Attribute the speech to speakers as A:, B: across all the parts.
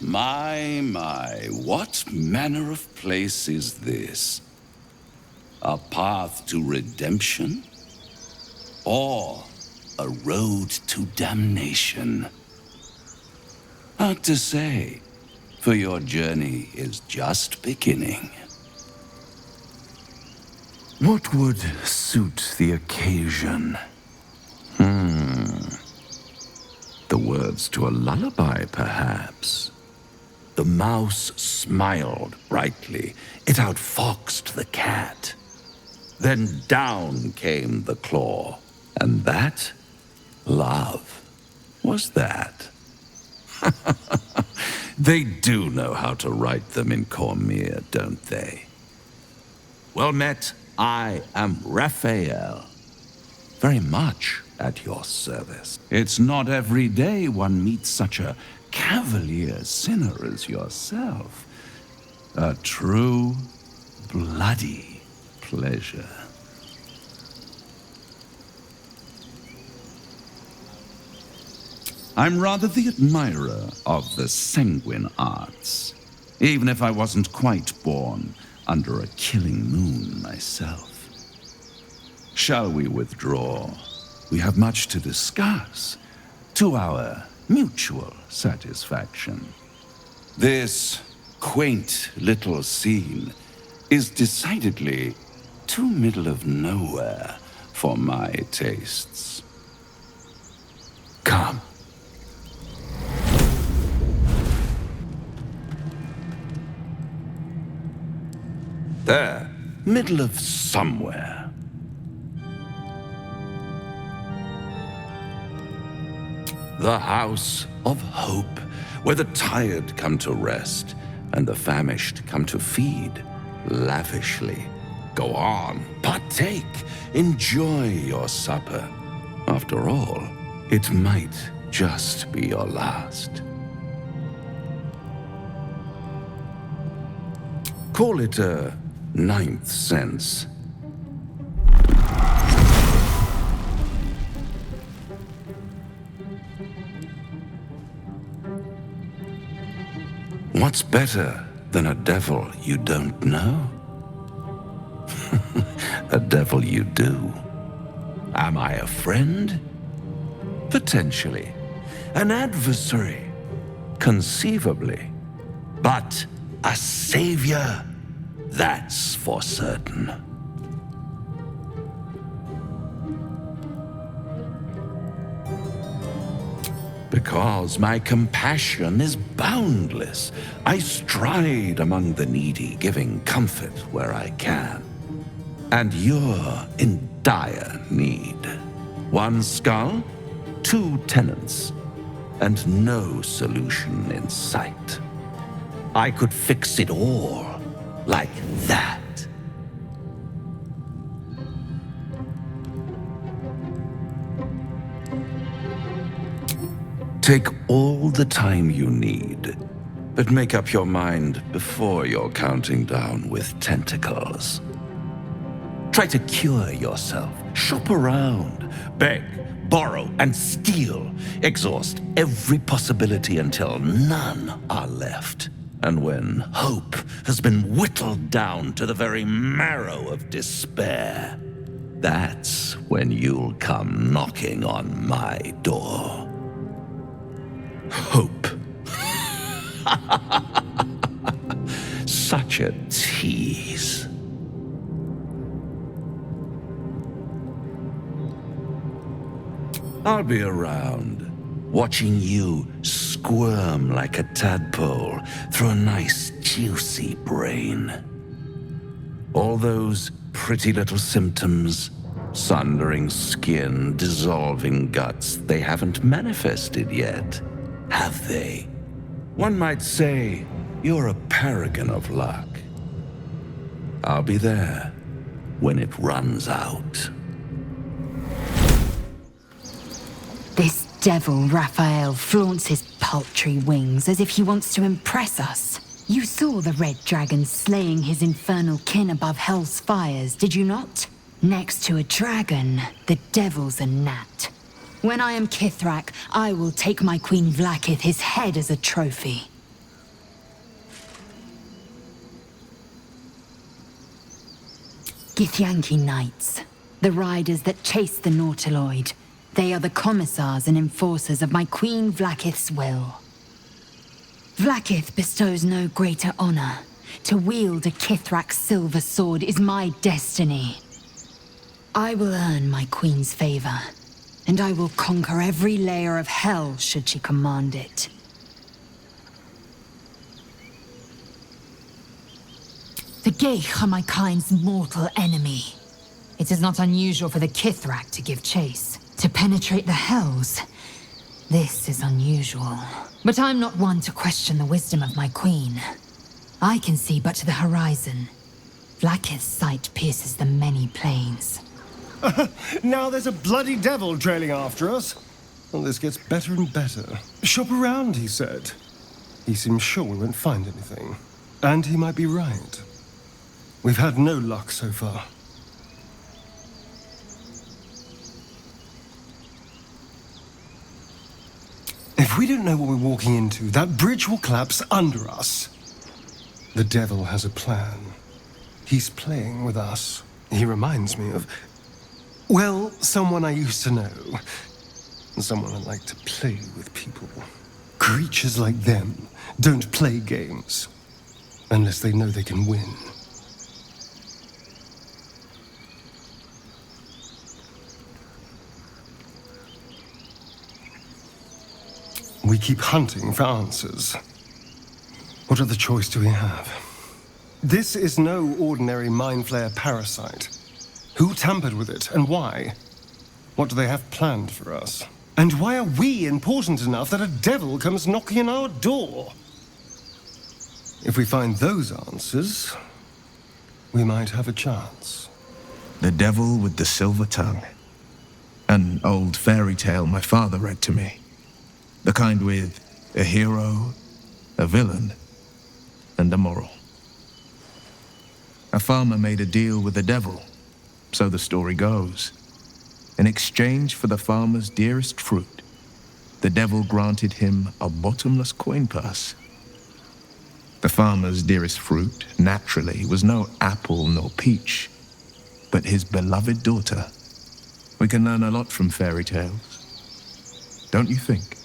A: My, what manner of place is this? A path to redemption? Or a road to damnation? Hard to say, for your journey is just beginning. What would suit the occasion? The words to a lullaby, perhaps. The mouse smiled brightly. It outfoxed the cat. Then down came the claw. And that, love, was that. They do know how to write them in Cormier, don't they? Well met, I am Raphael. Very much at your service. It's not every day one meets such a cavalier sinner as yourself. A true, bloody pleasure. I'm rather the admirer of the sanguine arts, even if I wasn't quite born under a killing moon myself. Shall we withdraw? We have much to discuss, to our mutual satisfaction. This quaint little scene is decidedly too middle of nowhere for my tastes. Come. There, middle of somewhere. The House of Hope, where the tired come to rest and the famished come to feed lavishly. Go on, partake, enjoy your supper. After all, it might just be your last. Call it a ninth sense. What's better than a devil you don't know? A devil you do. Am I a friend? Potentially. An adversary? Conceivably. But a savior? That's for certain. Because my compassion is boundless. I stride among the needy, giving comfort where I can. And you're in dire need. One skull, two tenants, and no solution in sight. I could fix it all like that. Take all the time you need, but make up your mind before you're counting down with tentacles. Try to cure yourself. Shop around. Beg, borrow, and steal. Exhaust every possibility until none are left. And when hope has been whittled down to the very marrow of despair, that's when you'll come knocking on my door. Hope. Such a tease. I'll be around, watching you squirm like a tadpole through a nice, juicy brain. All those pretty little symptoms, sundering skin, dissolving guts, they haven't manifested yet, have they? One might say you're a paragon of luck. I'll be there when it runs out.
B: This devil, Raphael, flaunts his paltry wings as if he wants to impress us. You saw the red dragon slaying his infernal kin above hell's fires, did you not? Next to a dragon, the devil's a gnat. When I am Kithrak, I will take my Queen Vlaakith his head as a trophy. Githyanki Knights, the riders that chase the Nautiloid. They are the commissars and enforcers of my Queen Vlaakith's will. Vlaakith bestows no greater honor. To wield a Kithrak's silver sword is my destiny. I will earn my Queen's favor, and I will conquer every layer of hell should she command it. The Geich are my kind's mortal enemy. It is not unusual for the Kithrak to give chase. To penetrate the hells, this is unusual. But I'm not one to question the wisdom of my queen. I can see but to the horizon. Vlaakith's sight pierces the many plains.
C: Now there's a bloody devil trailing after us. Well, this gets better and better. Shop around, he said. He seems sure we won't find anything. And he might be right. We've had no luck so far. If we don't know what we're walking into, that bridge will collapse under us. The devil has a plan. He's playing with us. He reminds me of, well, someone I used to know. Someone I like to play with people. Creatures like them don't play games unless they know they can win. We keep hunting for answers. What other choice do we have? This is no ordinary Mind Flayer parasite. Who tampered with it, and why? What do they have planned for us? And why are we important enough that a devil comes knocking on our door? If we find those answers, we might have a chance.
D: The Devil with the Silver Tongue. An old fairy tale my father read to me. The kind with a hero, a villain, and a moral. A farmer made a deal with the devil, so the story goes. In exchange for the farmer's dearest fruit, the devil granted him a bottomless coin purse. The farmer's dearest fruit, naturally, was no apple nor peach, but his beloved daughter. We can learn a lot from fairy tales, don't you think?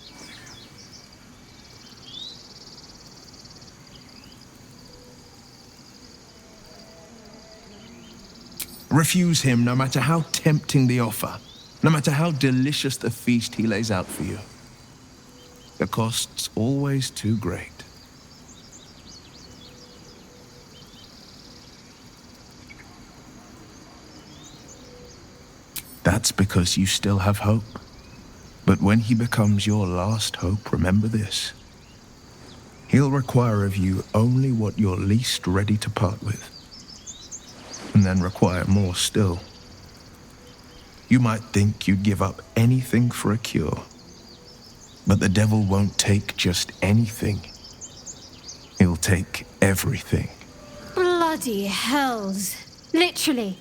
D: Refuse him no matter how tempting the offer, no matter how delicious the feast he lays out for you. The cost's always too great. That's because you still have hope. But when he becomes your last hope, remember this. He'll require of you only what you're least ready to part with. And then require more still. You might think you'd give up anything for a cure. But the devil won't take just anything. He'll take everything.
E: Bloody hells. Literally.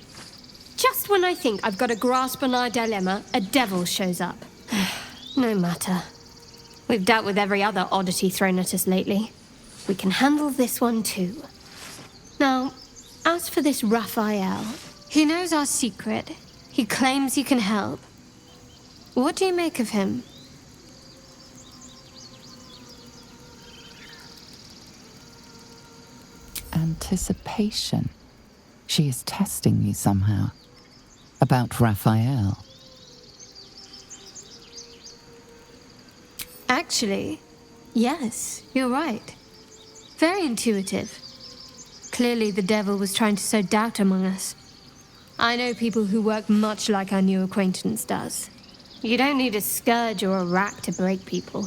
E: Just when I think I've got a grasp on our dilemma, a devil shows up. No matter. We've dealt with every other oddity thrown at us lately. We can handle this one too. Now, as for this Raphael, he knows our secret. He claims he can help. What do you make of him?
F: Anticipation. She is testing me somehow. About Raphael.
E: Actually, yes, you're right. Very intuitive. Clearly the devil was trying to sow doubt among us. I know people who work much like our new acquaintance does. You don't need a scourge or a rack to break people.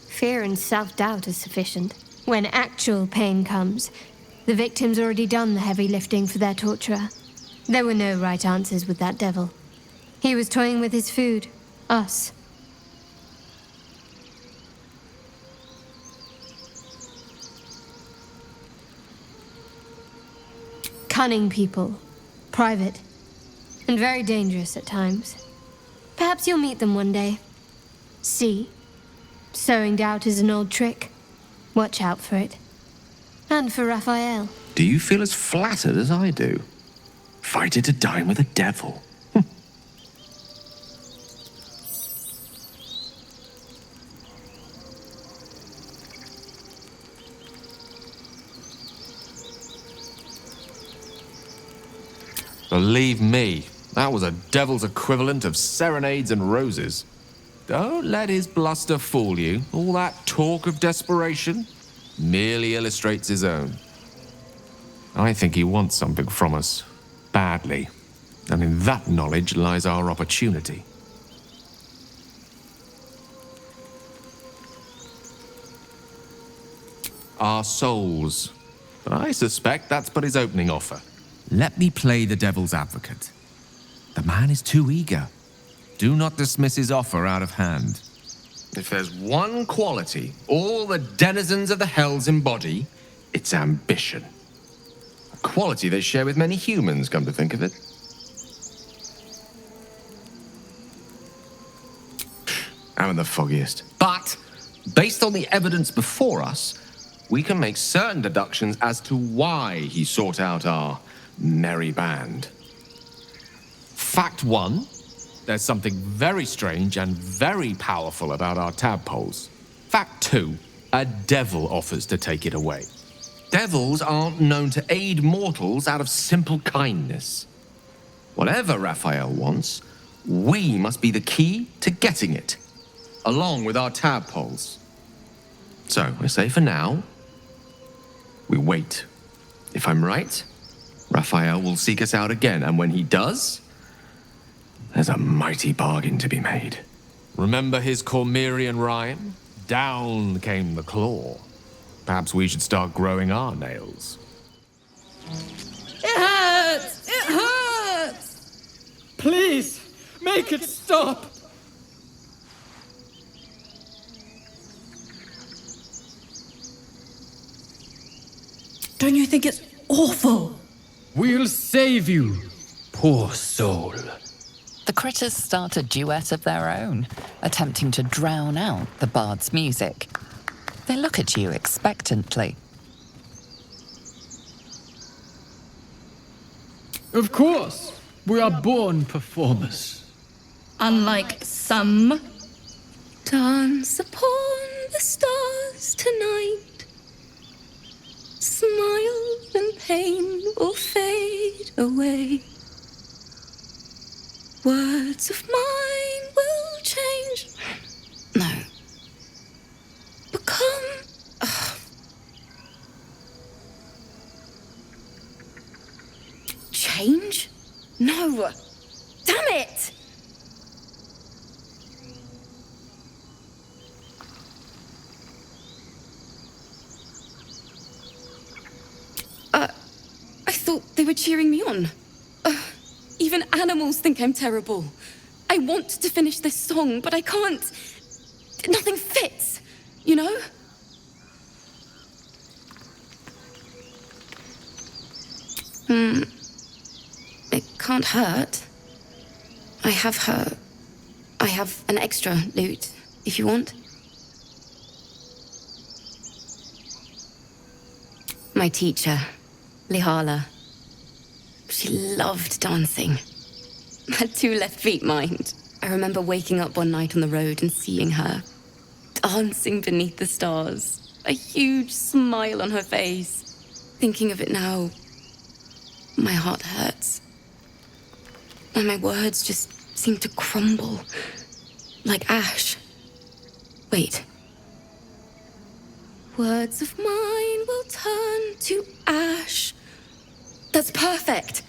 E: Fear and self-doubt is sufficient. When actual pain comes, the victim's already done the heavy lifting for their torturer. There were no right answers with that devil. He was toying with his food, us. Cunning people, private, and very dangerous at times. Perhaps you'll meet them one day. See, sowing doubt is an old trick. Watch out for it. And for Raphael.
A: Do you feel as flattered as I do?
G: Invited to dine with a devil. Believe me, that was a devil's equivalent of serenades and roses. Don't let his bluster fool you. All that talk of desperation merely illustrates his own. I think he wants something from us, badly. And in that knowledge lies our opportunity. Our souls. But I suspect that's but his opening offer. Let me play the devil's advocate. The man is too eager. Do not dismiss his offer out of hand. If there's one quality all the denizens of the hells embody, it's ambition. A quality they share with many humans, come to think of it. I'm in the foggiest. But, based on the evidence before us, we can make certain deductions as to why he sought out our merry band. Fact one, there's something very strange and very powerful about our tadpoles. Fact two, a devil offers to take it away. Devils aren't known to aid mortals out of simple kindness. Whatever Raphael wants, we must be the key to getting it, along with our tadpoles. So, I say for now, we wait. If I'm right, Raphael will seek us out again, and when he does, there's a mighty bargain to be made. Remember his Cormyrean rhyme? Down came the claw. Perhaps we should start growing our nails.
H: It hurts! It hurts! Please, make it stop! Don't you think it's awful? We'll save you, poor soul.
F: The critters start a duet of their own, attempting to drown out the bard's music. They look at you expectantly.
H: Of course, we are born performers.
I: Unlike some. Dance upon the stars tonight. Smile and pain will fade away. Words of mine will change. No. Become. Change? No. Damn it! I thought they were cheering me on. Even animals think I'm terrible. I want to finish this song, but I can't. Nothing fits, you know? It can't hurt. I have an extra lute, if you want. My teacher, Lihala. She loved dancing. Had 2 left feet, mind. I remember waking up one night on the road and seeing her, dancing beneath the stars, a huge smile on her face. Thinking of it now, my heart hurts. And my words just seem to crumble, like ash. Wait. Words of mine will turn to ash. That's perfect.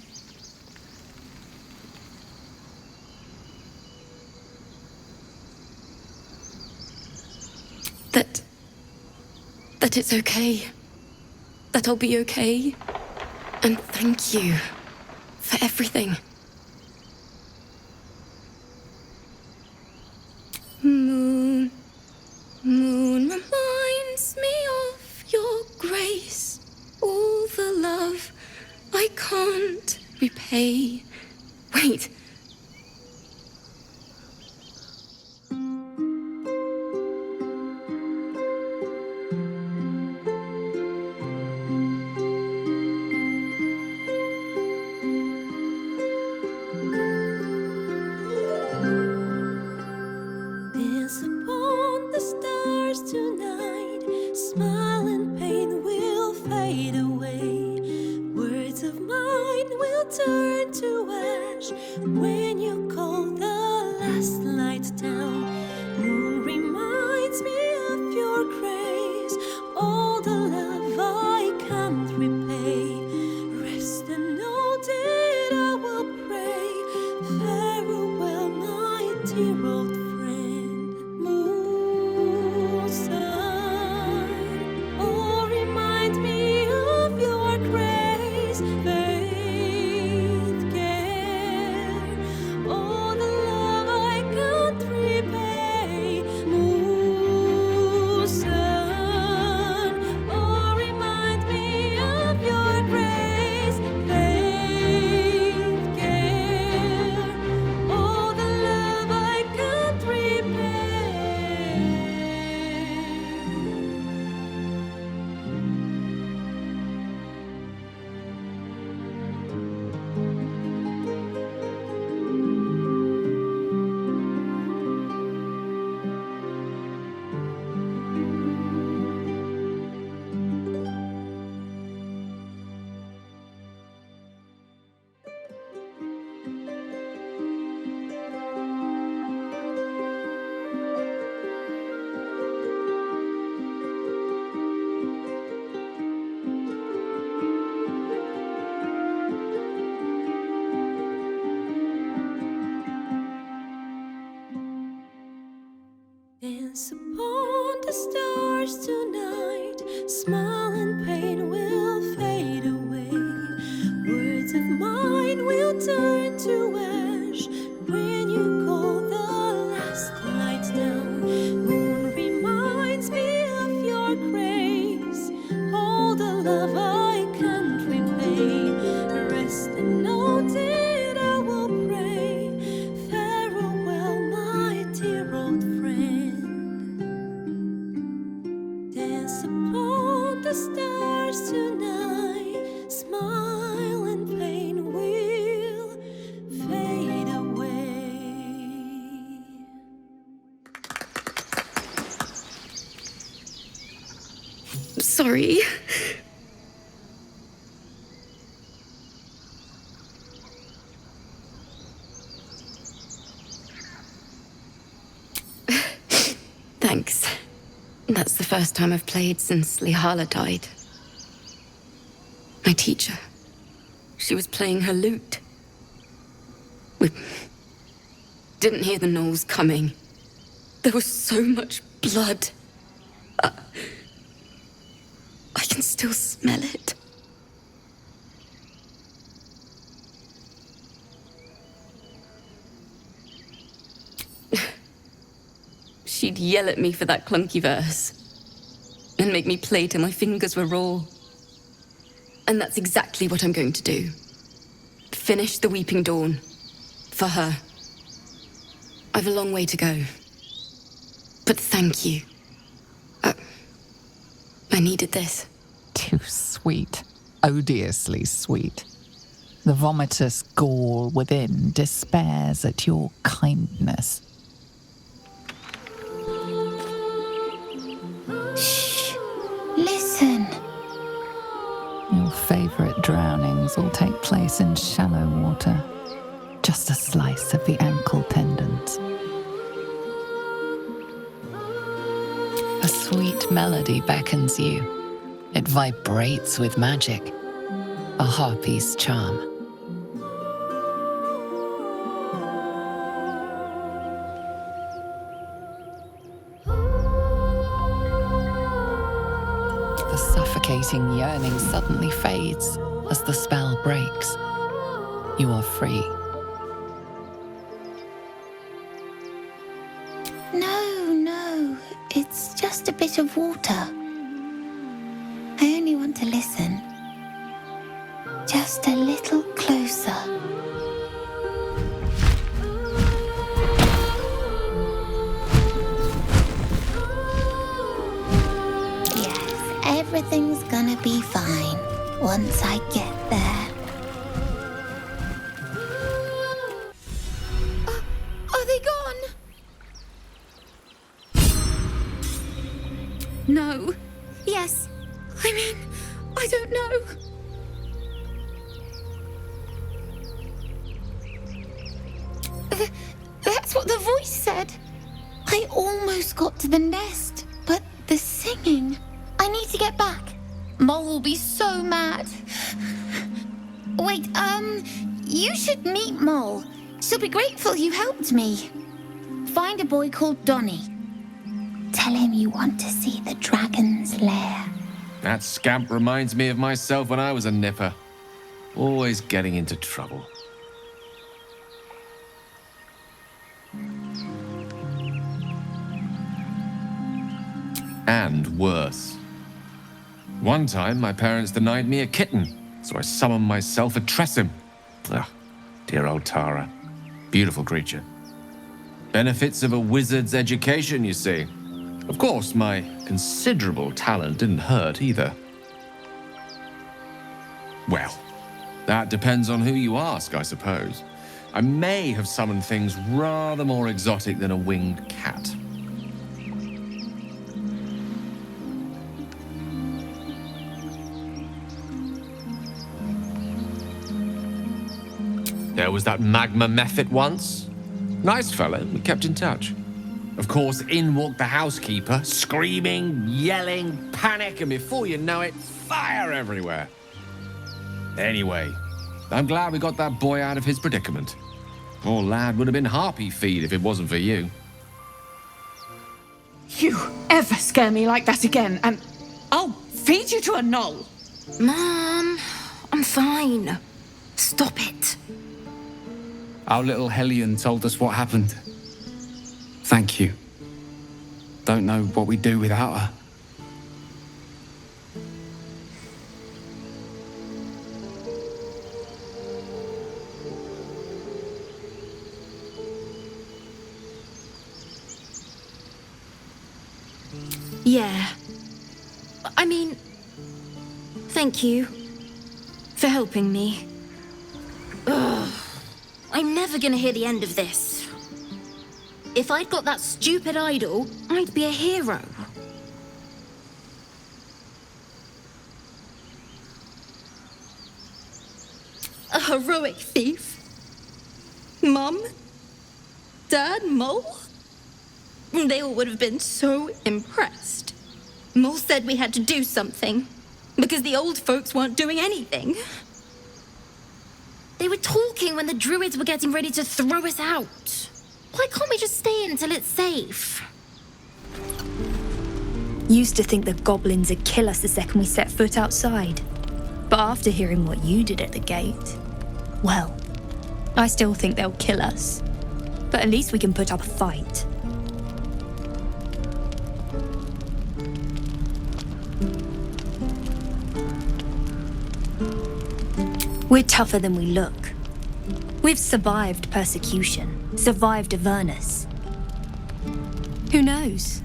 I: That it's okay. That I'll be okay. And thank you for everything. Moon, moon reminds me of your grace. All the love I can't repay. Wait.
J: Dance upon the stars tonight. Smile and pain will fade away. Words of mine will turn to ash when you call the last light down. Moon reminds me of your grace. All the love I can't repay. Rest and know that I will pray. Farewell, my dear old friend. Dance upon the stars tonight. Smile and pain will fade away.
I: Sorry. Thanks. That's the first time I've played since Lihala died. My teacher. She was playing her lute. We didn't hear the gnolls coming. There was so much blood. I can still smell it. She'd yell at me for that clunky verse and make me play till my fingers were raw. And that's exactly what I'm going to do. Finish the Weeping Dawn. For her. I've a long way to go. But thank you. I needed this.
F: Too sweet. Odiously sweet. The vomitous gall within despairs at your kindness.
B: Shh. Listen.
F: Your favourite drownings all take place in shallow water. Just a slice of the ankle tendons. A sweet melody beckons you. It vibrates with magic. A harpy's charm. The suffocating yearning suddenly fades as the spell breaks. You are free.
B: No, it's just a bit of water. I only want to listen. Just a little closer. Yes, everything's gonna be fine once I get there.
I: Are they gone? No. Yes. I mean, I don't know. That's what the voice said.
B: I almost got to the nest, but the singing. I need to get back. Mole will be so mad. Wait, you should meet Mole. She'll be grateful you helped me. Find a boy called Donny. Tell him you want to see the dragon's lair.
G: That scamp reminds me of myself when I was a nipper. Always getting into trouble. And worse. One time, my parents denied me a kitten, so I summoned myself a Tressim. Ah, dear old Tara. Beautiful creature. Benefits of a wizard's education, you see. Of course, my considerable talent didn't hurt either. Well, that depends on who you ask, I suppose. I may have summoned things rather more exotic than a winged cat. There was that magma mephit once. Nice fella, we kept in touch. Of course, in walked the housekeeper, screaming, yelling, panic, and before you know it, fire everywhere. Anyway, I'm glad we got that boy out of his predicament. Poor lad would have been harpy feed if it wasn't for you.
K: You ever scare me like that again, and I'll feed you to a gnoll.
I: Mom, I'm fine. Stop it.
H: Our little Hellion told us what happened. Thank you. Don't know what we'd do without her.
I: Yeah. I mean, thank you for helping me. Ugh. I'm never gonna hear the end of this. If I'd got that stupid idol, I'd be a hero. A heroic thief? Mum? Dad? Mole? They all would have been so impressed. Mole said we had to do something, because the old folks weren't doing anything. They were talking when the druids were getting ready to throw us out. Why can't we just stay in until it's safe?
L: Used to think the goblins would kill us the second we set foot outside. But after hearing what you did at the gate, well, I still think they'll kill us. But at least we can put up a fight. We're tougher than we look. We've survived persecution, survived Avernus. Who knows?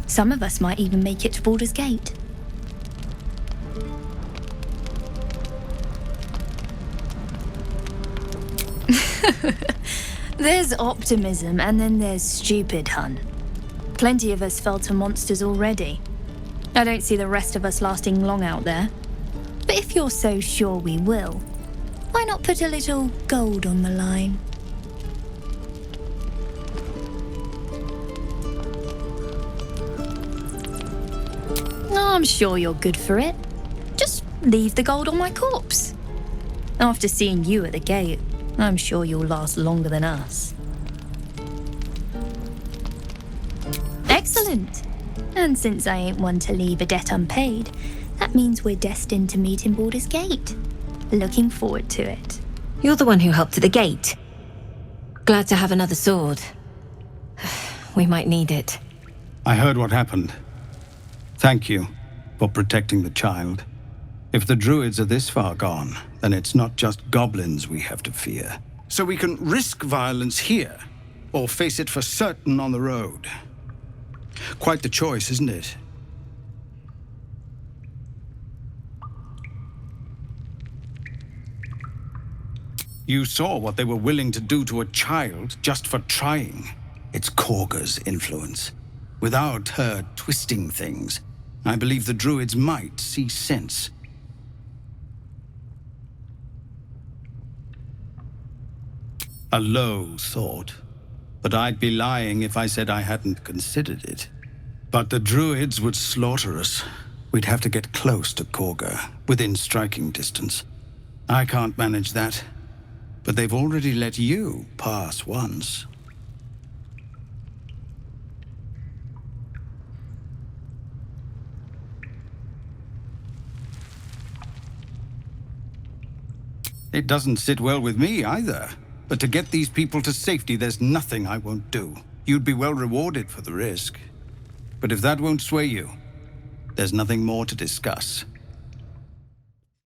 L: Some of us might even make it to Baldur's Gate. There's optimism and then there's stupid, hun. Plenty of us fell to monsters already. I don't see the rest of us lasting long out there. But if you're so sure we will, why not put a little gold on the line? I'm sure you're good for it. Just leave the gold on my corpse. After seeing you at the gate, I'm sure you'll last longer than us. Excellent. And since I ain't one to leave a debt unpaid, that means we're destined to meet in Baldur's Gate. Looking forward to it.
I: You're the one who helped at the gate. Glad to have another sword. We might need it.
M: I heard what happened. Thank you for protecting the child. If the druids are this far gone, then it's not just goblins we have to fear. So we can risk violence here, or face it for certain on the road. Quite the choice, isn't it? You saw what they were willing to do to a child just for trying. It's Korga's influence. Without her twisting things, I believe the druids might see sense. A low thought, but I'd be lying if I said I hadn't considered it. But the druids would slaughter us. We'd have to get close to Korga, within striking distance. I can't manage that, but they've already let you pass once. It doesn't sit well with me either. But to get these people to safety, there's nothing I won't do. You'd be well rewarded for the risk. But if that won't sway you, there's nothing more to discuss.